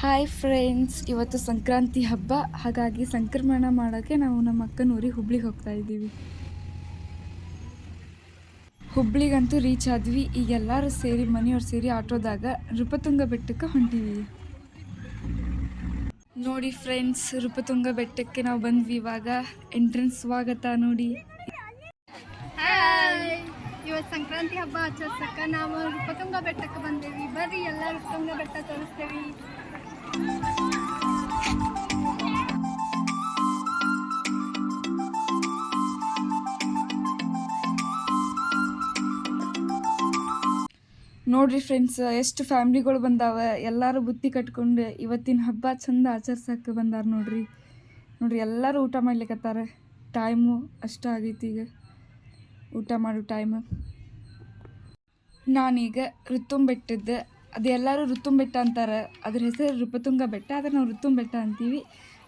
Hi friends, ಇವತ್ತು ಸಂಕ್ರಾಂತಿ ಹಬ್ಬ. ಹಾಗಾಗಿ ಸಂಕ್ರಮಣ ಮಾಡೋಕ್ಕೆ ನಾವು ನಮ್ಮ ಅಕ್ಕನ ಊರಿಗೆ ಹುಬ್ಳಿಗೆ ಹೋಗ್ತಾ ಇದ್ದೀವಿ. ಹುಬ್ಳಿಗಂತೂ ರೀಚ್ ಆದ್ವಿ. ಈಗ ಎಲ್ಲರೂ ಸೇರಿ ಮನೆಯವ್ರು ಸೇರಿ ಆಟೋದಾಗ ನೃಪತುಂಗ ಬೆಟ್ಟಕ್ಕೆ ಹೊಂಟೀವಿ. ನೋಡಿ ಫ್ರೆಂಡ್ಸ್, ನೃಪತುಂಗ ಬೆಟ್ಟಕ್ಕೆ ನಾವು ಬಂದ್ವಿ. ಇವಾಗ ಎಂಟ್ರೆನ್ಸ್ ಸ್ವಾಗತ ನೋಡಿ. ಇವತ್ತು ಸಂಕ್ರಾಂತಿ ಹಬ್ಬ ಆಚರಿಸಕ್ಕೆ ನಾವು ನೃಪತುಂಗ ಬೆಟ್ಟಕ್ಕೆ ಬಂದೇವಿ. ಬರ್ರಿ ಎಲ್ಲ ನೃಪತುಂಗ ಬೆಟ್ಟ ತೋರಿಸ್ತೇವಿ. ನೋಡ್ರಿ ಫ್ರೆಂಡ್ಸ್, ಎಷ್ಟು ಫ್ಯಾಮ್ಲಿಗಳು ಬಂದಾವ. ಎಲ್ಲರೂ ಬುತ್ತಿ ಕಟ್ಕೊಂಡು ಇವತ್ತಿನ ಹಬ್ಬ ಚಂದ ಆಚರ್ಸಕ್ಕೆ ಬಂದಾರ. ನೋಡ್ರಿ ಎಲ್ಲರೂ ಊಟ ಮಾಡ್ಲಿಕ್ಕತ್ತಾರ. ಟೈಮು ಅಷ್ಟ ಆಗೈತಿ, ಈಗ ಊಟ ಮಾಡೋ ಟೈಮ್. ನಾನೀಗ ಋತುಂಬ ಬೆಟ್ಟದ್ದು, ಅದು ಎಲ್ಲರೂ ಋತುಂಬ ಬೆಟ್ಟ ಅಂತಾರೆ. ಅದ್ರ ಹೆಸರು ನೃಪತುಂಗ ಬೆಟ್ಟ, ಆದರೆ ನಾವು ಋತುಂಬ ಬೆಟ್ಟ ಅಂತೀವಿ.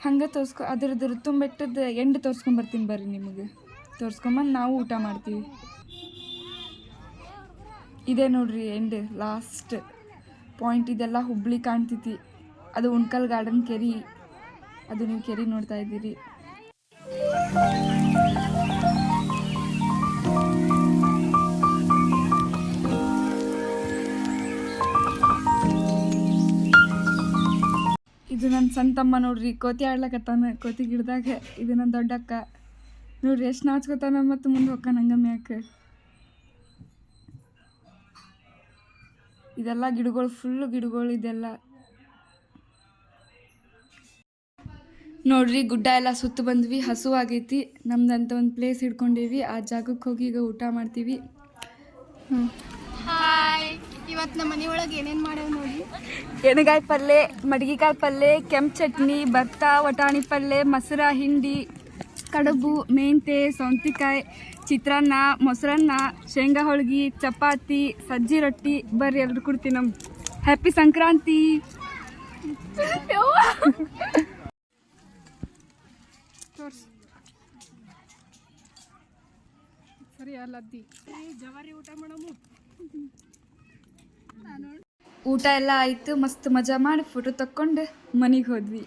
ಹಂಗೆ ಅದ್ರದ್ದು ಋತುಂಬ ಬೆಟ್ಟದ್ದು ಎಂಡ್ ತೋರಿಸ್ಕೊಂಬರ್ತೀನಿ ಬರ್ರಿ. ನಿಮಗೆ ತೋರಿಸ್ಕೊಂಬಂದು ನಾವು ಊಟ ಮಾಡ್ತೀವಿ. ಇದೇ ನೋಡ್ರಿ ಎಂಡ್, ಲಾಸ್ಟ್ ಪಾಯಿಂಟ್. ಇದೆಲ್ಲ ಹುಬ್ಳಿ ಕಾಣ್ತೈತಿ. ಅದು ಉಣ್ಕಲ್ ಗಾರ್ಡನ್ ಕೆರಿ. ಅದು ನೀವು ಕೆರಿ ನೋಡ್ತಾ ಇದ್ದೀರಿ. ಇದು ನನ್ನ ಸಣ್ಣ ತಮ್ಮ ನೋಡ್ರಿ, ಕೋತಿ ಆಡ್ಲಕತ್ತಾನ ಕೋತಿ ಗಿಡದಾಗ. ಇದು ನನ್ನ ದೊಡ್ಡಕ್ಕ ನೋಡ್ರಿ, ಎಷ್ಟು ನಾಚ್ಕೋತಾನ ಮತ್ತು ಮುಂದೆ ಹೊಕ್ಕ ನಂಗೆ ಮ್ಯಾಕೆ. ಇದೆಲ್ಲ ಗಿಡಗಳು, ಫುಲ್ಲು ಗಿಡಗಳು ಇದೆಲ್ಲ. ನೋಡ್ರಿ, ಗುಡ್ಡ ಎಲ್ಲ ಸುತ್ತ ಬಂದ್ವಿ. ಹಸು ಆಗೈತಿ. ನಮ್ದಂತ ಒಂದು ಪ್ಲೇಸ್ ಹಿಡ್ಕೊಂಡೀವಿ. ಆ ಜಾಗಕ್ಕೆ ಹೋಗಿ ಈಗ ಊಟ ಮಾಡ್ತೀವಿ. ಹಾಯ್, ಇವತ್ತು ನಮ್ಮ ಮನೆಯೊಳಗೆ ಏನೇನು ಮಾಡೇವು ನೋಡಿ. ಎಣ್ಗಾಯಿ ಪಲ್ಯ, ಮಡಗಿಕಾಯಿ ಪಲ್ಯ, ಕೆಂಪು ಚಟ್ನಿ, ಭತ್ತ, ವಟಾಣಿ ಪಲ್ಯ, ಮೊಸರ, ಹಿಂಡಿ, ಕಡುಬು, ಮೆಂತೆ, ಸೌಂತಿಕಾಯಿ, ಚಿತ್ರಾನ್ನ, ಮೊಸರನ್ನ, ಶೇಂಗಾ ಹೋಳ್ಗಿ, ಚಪಾತಿ, ಸಜ್ಜಿ ರೊಟ್ಟಿ. ಬರ್ರಿ ಎಲ್ರು ಕೊಡ್ತೀವಿ. ನಮ್ಮ ಹ್ಯಾಪಿ ಸಂಕ್ರಾಂತಿ. ಸರಿ ಅಲ್ಲದ್ದಿ ಜವಾರಿ ಊಟ ಮಾಡಮು. ಊಟ ಎಲ್ಲ ಆಯಿತು. ಮಸ್ತ್ ಮಜಾ ಮಾಡಿ ಫೋಟೋ ತಕ್ಕೊಂಡು ಮನೆಗೆ ಹೋದ್ವಿ.